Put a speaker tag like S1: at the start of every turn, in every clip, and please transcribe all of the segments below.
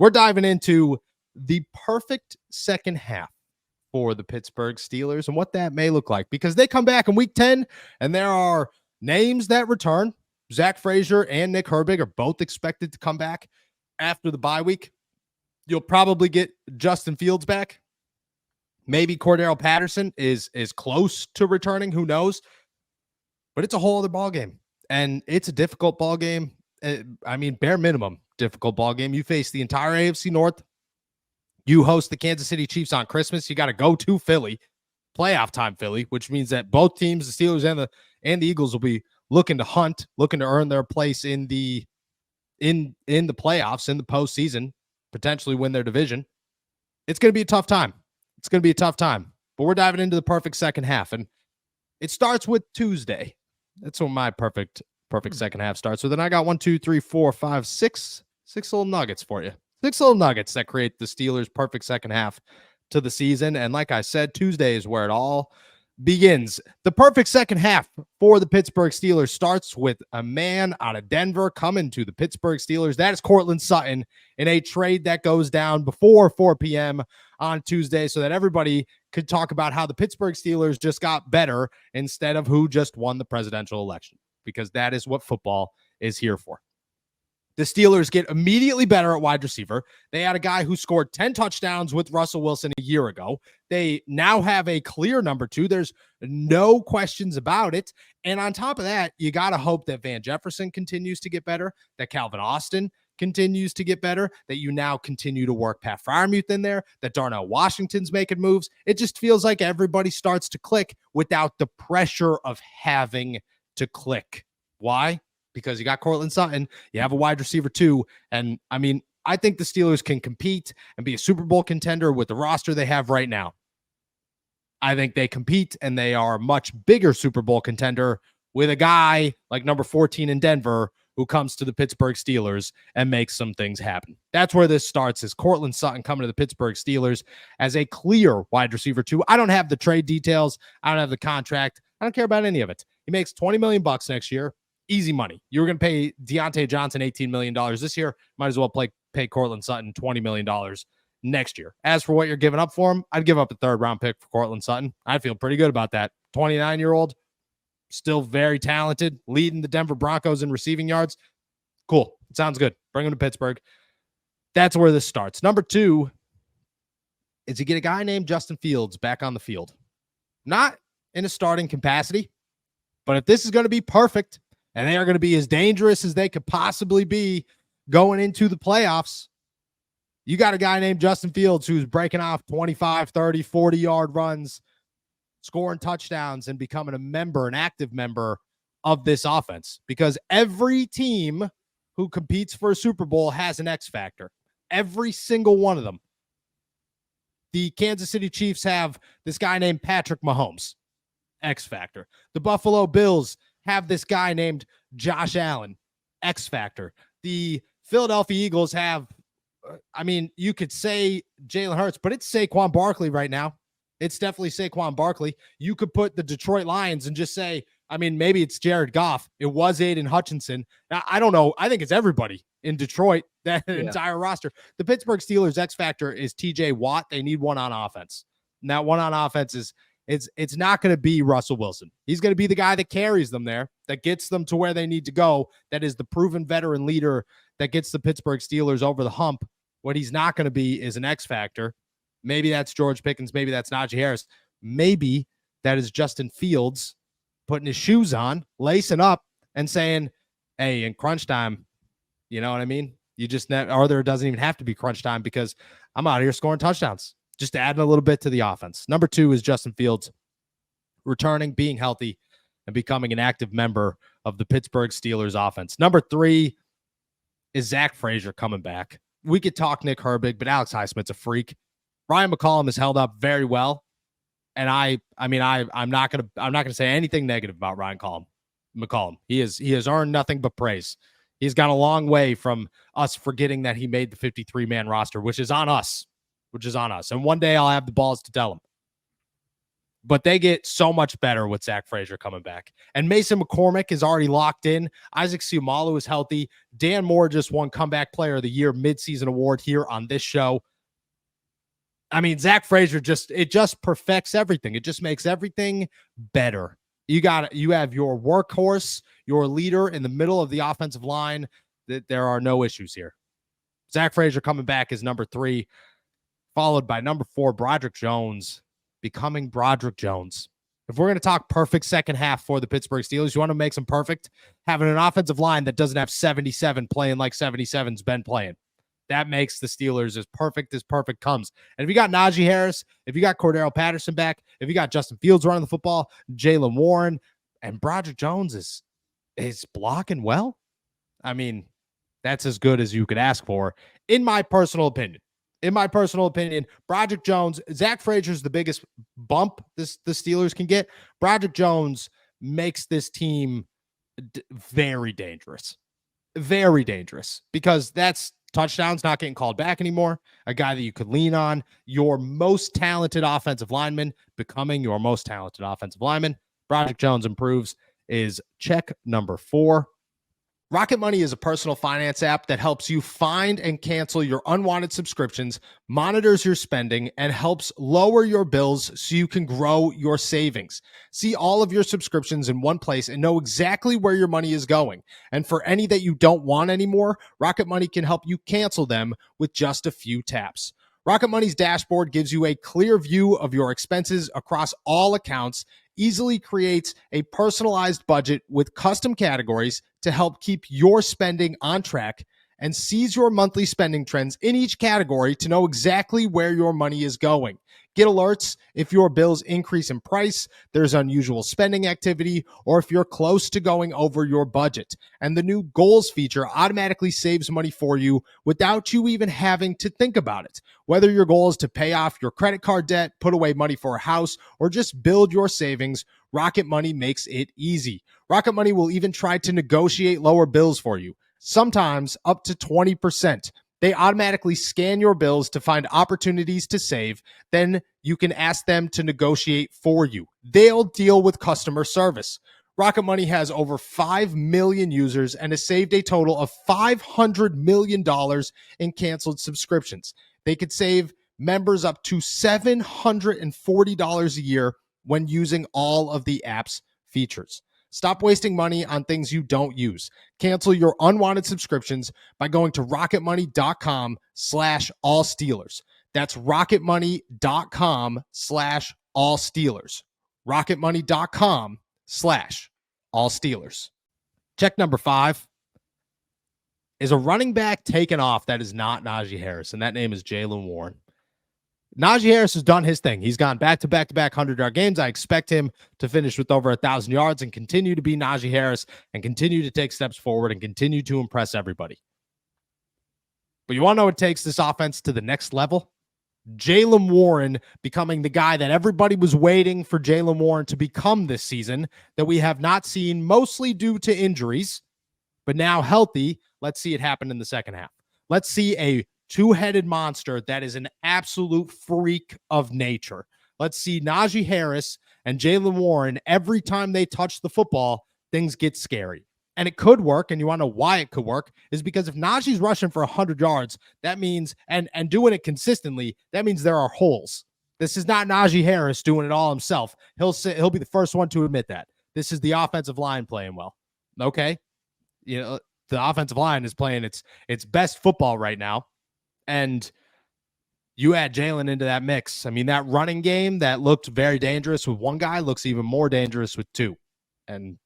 S1: We're diving into the perfect second half for the Pittsburgh Steelers and what that may look like, because they come back in week 10 and there are names that return. Zack Frazier and Nick Herbig are both expected to come back after the bye week. You'll probably get Justin Fields back. Maybe Cordero Patterson is close to returning. Who knows? But it's a whole other ball game, and it's a difficult ball game. I mean, bare minimum difficult ball game. You face the entire AFC North. You host the Kansas City Chiefs on Christmas. You got to go to Philly, playoff time Philly, which means that both teams, the Steelers and the Eagles, will be looking to earn their place in the playoffs, in the postseason, potentially win their division. It's going to be a tough time. But we're diving into the perfect second half, and it starts with Tuesday. That's when my perfect second half starts with. And I got 6 little nuggets for you. 6 little nuggets that create the Steelers' perfect second half to the season. And like I said, Tuesday is where it all begins. The perfect second half for the Pittsburgh Steelers starts with a man out of Denver coming to the Pittsburgh Steelers. That is Courtland Sutton, in a trade that goes down before 4 p.m. on Tuesday, so that everybody could talk about how the Pittsburgh Steelers just got better instead of who just won the presidential election, because that is what football is here for. The Steelers get immediately better at wide receiver. They had a guy who scored 10 touchdowns with Russell Wilson a year ago. They now have a clear number 2. There's no questions about it. And on top of that, you got to hope that Van Jefferson continues to get better, that Calvin Austin continues to get better, that you now continue to work Pat Freiermuth in there, that Darnell Washington's making moves. It just feels like everybody starts to click without the pressure of having to click. Why? Because you got Courtland Sutton, you have a wide receiver too. And I mean, I think the Steelers can compete and be a Super Bowl contender with the roster they have right now. I think they compete and they are a much bigger Super Bowl contender with a guy like number 14 in Denver who comes to the Pittsburgh Steelers and makes some things happen. That's where this starts, is Courtland Sutton coming to the Pittsburgh Steelers as a clear wide receiver too. I don't have the trade details. I don't have the contract. I don't care about any of it. He makes $20 million next year. Easy money. You were going to pay Deontay Johnson $18 million this year. Might as well pay Courtland Sutton $20 million next year. As for what you're giving up for him, I'd give up a 3rd-round pick for Courtland Sutton. I feel pretty good about that. 29-year-old, still very talented, leading the Denver Broncos in receiving yards. Cool. It sounds good. Bring him to Pittsburgh. That's where this starts. Number 2 is you get a guy named Justin Fields back on the field. Not in a starting capacity, but if this is going to be perfect, and they are going to be as dangerous as they could possibly be going into the playoffs, you got a guy named Justin Fields who's breaking off 25, 30, 40-yard runs, scoring touchdowns, and becoming an active member of this offense. Because every team who competes for a Super Bowl has an X factor. Every single one of them. The Kansas City Chiefs have this guy named Patrick Mahomes, X factor. The Buffalo Bills have this guy named Josh Allen, X factor. The Philadelphia Eagles have, you could say Jalen Hurts, but it's Saquon Barkley right now. It's definitely Saquon Barkley. You could put the Detroit Lions and just say, maybe it's Jared Goff. It was Aiden Hutchinson. Now, I don't know. I think it's everybody in Detroit, that entire roster. The Pittsburgh Steelers X factor is TJ Watt. They need one on offense. And that one on offense is, it's not going to be Russell Wilson. He's going to be the guy that carries them there, that gets them to where they need to go, that is the proven veteran leader that gets the Pittsburgh Steelers over the hump. What he's not going to be is an X factor. Maybe that's George Pickens. Maybe that's Najee Harris. Maybe that is Justin Fields putting his shoes on, lacing up, and saying, hey, in crunch time, you know what I mean? You just, or there doesn't even have to be crunch time because I'm out here scoring touchdowns. Just adding a little bit to the offense. Number 2 is Justin Fields returning, being healthy, and becoming an active member of the Pittsburgh Steelers offense. Number 3 is Zack Frazier coming back. We could talk Nick Herbig, but Alex Highsmith's a freak. Ryan McCollum has held up very well. And I'm not gonna say anything negative about Ryan McCollum. He has earned nothing but praise. He's gone a long way from us forgetting that he made the 53-man roster, which is on us. And one day I'll have the balls to tell him. but they get so much better with Zack Frazier coming back. And Mason McCormick is already locked in. Isaac Seumalo is healthy. Dan Moore just won Comeback Player of the Year midseason award here on this show. I mean, Zack Frazier just perfects everything. It just makes everything better. You have your workhorse, your leader in the middle of the offensive line. That there are no issues here. Zack Frazier coming back is number 3, followed by number 4, Broderick Jones, becoming Broderick Jones. If we're going to talk perfect second half for the Pittsburgh Steelers, you want to make some perfect, having an offensive line that doesn't have 77 playing like 77's been playing. That makes the Steelers as perfect comes. And if you got Najee Harris, if you got Cordero Patterson back, if you got Justin Fields running the football, Jaylen Warren, and Broderick Jones is blocking well, I mean, that's as good as you could ask for, in my personal opinion. Broderick Jones, Zack Frazier's the biggest bump the Steelers can get. Broderick Jones makes this team very dangerous. Very dangerous, because that's touchdowns not getting called back anymore. A guy that you could lean on. Your most talented offensive lineman becoming your most talented offensive lineman. Broderick Jones improves is check number 4. Rocket Money is a personal finance app that helps you find and cancel your unwanted subscriptions, monitors your spending, and helps lower your bills so you can grow your savings. See all of your subscriptions in one place and know exactly where your money is going. And for any that you don't want anymore, Rocket Money can help you cancel them with just a few taps. Rocket Money's dashboard gives you a clear view of your expenses across all accounts, easily creates a personalized budget with custom categories to help keep your spending on track, and sees your monthly spending trends in each category to know exactly where your money is going. Get alerts if your bills increase in price, there's unusual spending activity, or if you're close to going over your budget. And the new goals feature automatically saves money for you without you even having to think about it. Whether your goal is to pay off your credit card debt, put away money for a house, or just build your savings, Rocket Money makes it easy. Rocket Money will even try to negotiate lower bills for you, sometimes up to 20%. They automatically scan your bills to find opportunities to save. Then you can ask them to negotiate for you. They'll deal with customer service. Rocket Money has over 5 million users and has saved a total of $500 million in canceled subscriptions. They could save members up to $740 a year when using all of the app's features. Stop wasting money on things you don't use. Cancel your unwanted subscriptions by going to rocketmoney.com/allsteelers. That's rocketmoney.com/allsteelers. rocketmoney.com/allsteelers. Check number 5 is a running back taken off that is not Najee Harris, and that name is Jaylen Warren. Najee Harris has done his thing. He's gone back-to-back 100-yard games. I expect him to finish with over 1,000 yards and continue to be Najee Harris and continue to take steps forward and continue to impress everybody. But you want to know what takes this offense to the next level? Jaylen Warren becoming the guy that everybody was waiting for Jaylen Warren to become this season, that we have not seen, mostly due to injuries, but now healthy. Let's see it happen in the second half. Let's see a two-headed monster that is an absolute freak of nature. Let's see Najee Harris and Jaylen Warren. Every time they touch the football, things get scary. And it could work, and you want to know why it could work, is because if Najee's rushing for 100 yards, that means, and doing it consistently, that means there are holes. This is not Najee Harris doing it all himself. He'll be the first one to admit that. This is the offensive line playing well. Okay? You know, the offensive line is playing its best football right now. And you add Jaylen into that mix. I mean, that running game that looked very dangerous with one guy looks even more dangerous with two. And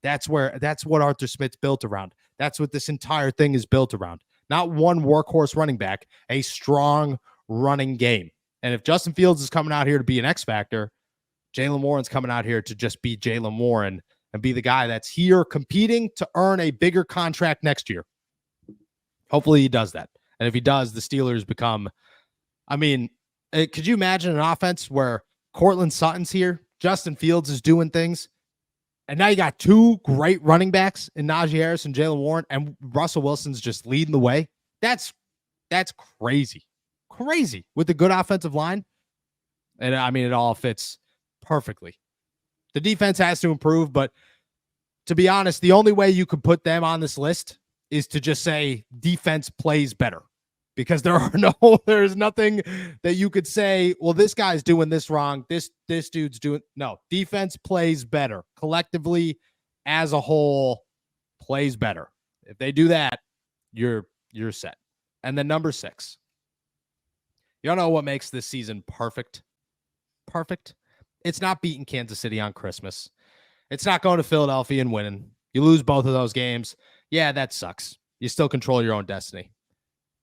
S1: that's what Arthur Smith's built around. That's what this entire thing is built around. Not one workhorse running back, a strong running game. And if Justin Fields is coming out here to be an X factor, Jaylen Warren's coming out here to just be Jaylen Warren and be the guy that's here competing to earn a bigger contract next year. Hopefully he does that. And if he does, the Steelers become, I mean, could you imagine an offense where Courtland Sutton's here, Justin Fields is doing things, and now you got two great running backs in Najee Harris and Jaylen Warren, and Russell Wilson's just leading the way? That's crazy. Crazy with a good offensive line. And I mean, it all fits perfectly. The defense has to improve, but to be honest, the only way you could put them on this list is to just say defense plays better, because there's nothing that you could say, well, this guy's doing this wrong. This dude's doing. No, defense plays better collectively as a whole, plays better. If they do that, you're set. And then number 6, you don't know what makes this season perfect. Perfect. It's not beating Kansas City on Christmas. It's not going to Philadelphia and winning. You lose both of those games. Yeah, that sucks. You still control your own destiny.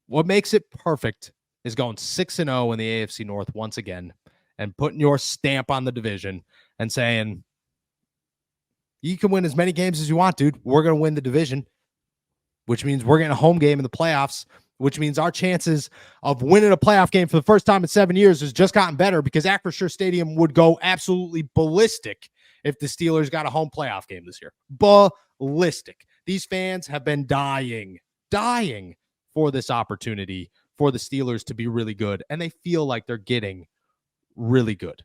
S1: What makes it perfect is going 6-0 in the AFC North once again and putting your stamp on the division and saying, you can win as many games as you want, dude. We're going to win the division, which means we're getting a home game in the playoffs, which means our chances of winning a playoff game for the first time in 7 years has just gotten better, because Acrisure Stadium would go absolutely ballistic if the Steelers got a home playoff game this year. Ballistic. These fans have been dying for this opportunity for the Steelers to be really good, and they feel like they're getting really good.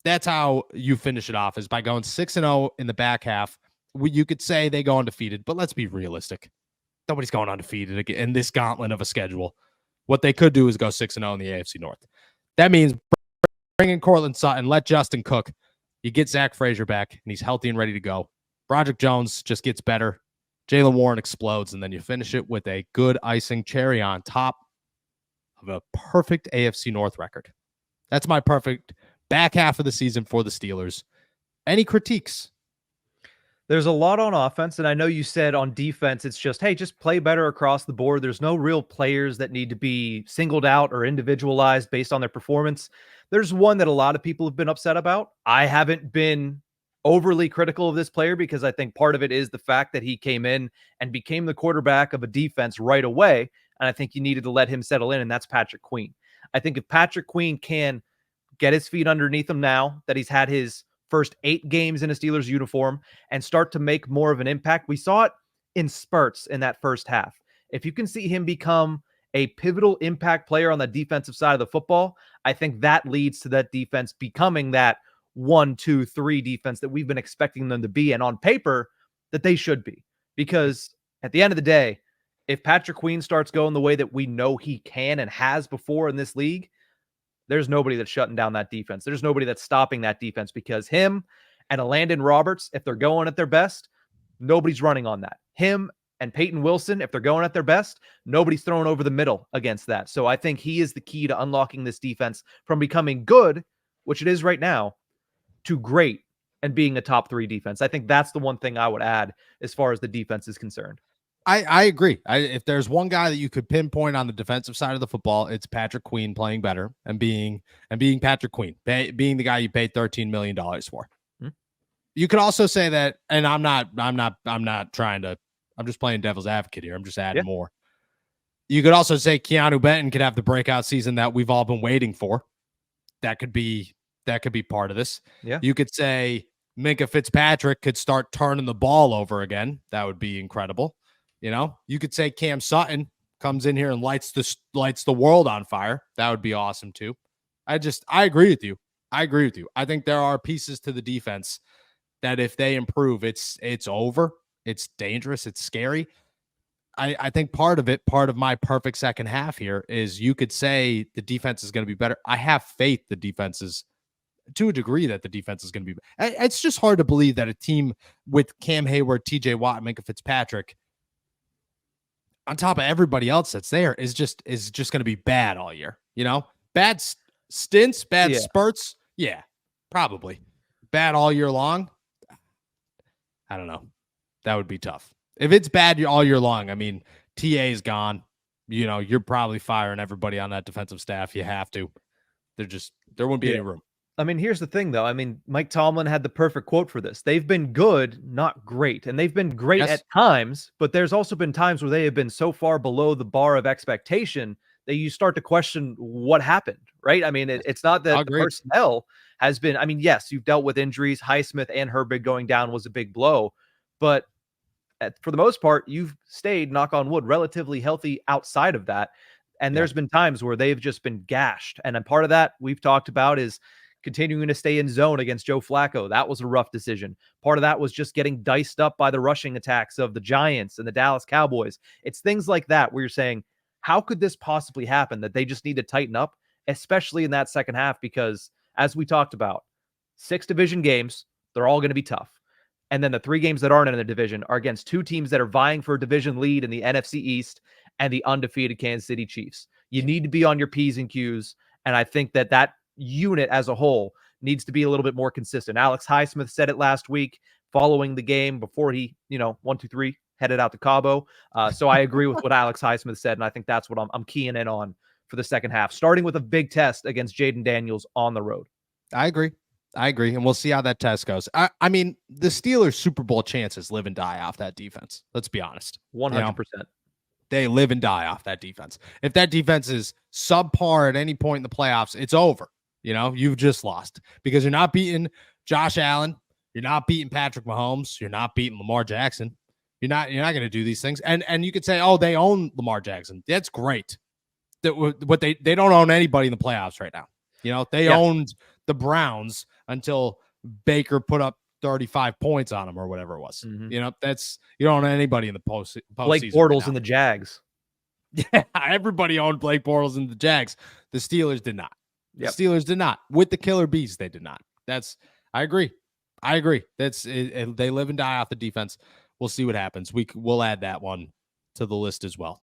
S1: That's how you finish it off, is by going 6-0 in the back half. You could say they go undefeated, but let's be realistic. Nobody's going undefeated in this gauntlet of a schedule. What they could do is go 6-0 in the AFC North. That means bring in Courtland Sutton, let Justin cook. You get Zack Frazier back, and he's healthy and ready to go. Broderick Jones just gets better. Jaylen Warren explodes, and then you finish it with a good icing cherry on top of a perfect AFC North record. That's my perfect back half of the season for the Steelers. Any critiques?
S2: There's a lot on offense, and I know you said on defense, it's just, hey, just play better across the board. There's no real players that need to be singled out or individualized based on their performance. There's one that a lot of people have been upset about. I haven't been overly critical of this player, because I think part of it is the fact that he came in and became the quarterback of a defense right away, and I think you needed to let him settle in, and that's Patrick Queen. I think if Patrick Queen can get his feet underneath him now that he's had his first 8 games in a Steelers uniform and start to make more of an impact. We saw it in spurts in that first half. If you can see him become a pivotal impact player on the defensive side of the football, I think that leads to that defense becoming that 1, 2, 3 defense that we've been expecting them to be, and on paper that they should be. Because at the end of the day, if Patrick Queen starts going the way that we know he can and has before in this league, there's nobody that's shutting down that defense. There's nobody that's stopping that defense, because him and a Landon Roberts, if they're going at their best, nobody's running on that. Him and Peyton Wilson, if they're going at their best, nobody's throwing over the middle against that. So I think he is the key to unlocking this defense from becoming good, which it is right now, to great and being a top 3 defense. I think that's the one thing I would add as far as the defense is concerned.
S1: I agree. If there's one guy that you could pinpoint on the defensive side of the football, it's Patrick Queen playing better and being Patrick Queen, being the guy you paid $13 million for. You could also say that, and I'm not trying to, I'm just playing devil's advocate here. I'm just adding more. You could also say Keanu Benton could have the breakout season that we've all been waiting for. That could be part of this.
S2: Yeah.
S1: You could say Minkah Fitzpatrick could start turning the ball over again. That would be incredible. You know, you could say Cam Sutton comes in here and lights the world on fire. That would be awesome too. I agree with you. I think there are pieces to the defense that if they improve, it's over. It's dangerous. It's scary. I think part of my perfect second half here is you could say the defense is going to be better. I have faith the defense is, to a degree, that the defense is going to be. It's just hard to believe that a team with Cam Hayward, TJ Watt, and Minkah Fitzpatrick, on top of everybody else that's there, is just going to be bad all year. You know, bad stints, bad spurts. Yeah, probably bad all year long. I don't know. That would be tough. If it's bad all year long, I mean, TA is gone. You know, you're probably firing everybody on that defensive staff. You have to. There wouldn't be any room.
S2: I mean, here's the thing, though. I mean, Mike Tomlin had the perfect quote for this. They've been good, not great. And they've been great at times, but there's also been times where they have been so far below the bar of expectation that you start to question what happened, right? I mean, it's not that the personnel has been, I mean, yes, you've dealt with injuries. Highsmith and Herbig going down was a big blow, but for the most part, you've stayed, knock on wood, relatively healthy outside of that. And there's been times where they've just been gashed. And part of that we've talked about is continuing to stay in zone against Joe Flacco. That was a rough decision. Part of that was just getting diced up by the rushing attacks of the Giants and the Dallas Cowboys. It's things like that where you're saying, how could this possibly happen, that they just need to tighten up, especially in that second half? Because as we talked about, 6 division games, they're all going to be tough. And then the 3 games that aren't in the division are against 2 teams that are vying for a division lead in the NFC East and the undefeated Kansas City Chiefs. You need to be on your P's and Q's. And I think that unit as a whole needs to be a little bit more consistent. Alex Highsmith said it last week following the game before he, 1, 2, 3 headed out to Cabo. So I agree with what Alex Highsmith said. And I think that's what I'm keying in on for the second half, starting with a big test against Jaden Daniels on the road.
S1: I agree. And we'll see how that test goes. I mean, the Steelers' Super Bowl chances live and die off that defense. Let's be honest.
S2: 100%.
S1: They live and die off that defense. If that defense is subpar at any point in the playoffs, it's over. You've just lost because you're not beating Josh Allen. You're not beating Patrick Mahomes. You're not beating Lamar Jackson. You're not going to do these things. And you could say, oh, they own Lamar Jackson. That's great. What they don't own anybody in the playoffs right now. They owned the Browns until Baker put up 35 points on them or whatever it was.
S2: Mm-hmm.
S1: That's you don't own anybody in the postseason.
S2: Blake Bortles and the Jags.
S1: Yeah, everybody owned Blake Bortles and the Jags. The Steelers did not.
S2: Yep.
S1: The Steelers did not. With the Killer Bees, they did not. I agree. That's it, they live and die off the defense. We'll see what happens. We'll add that one to the list as well.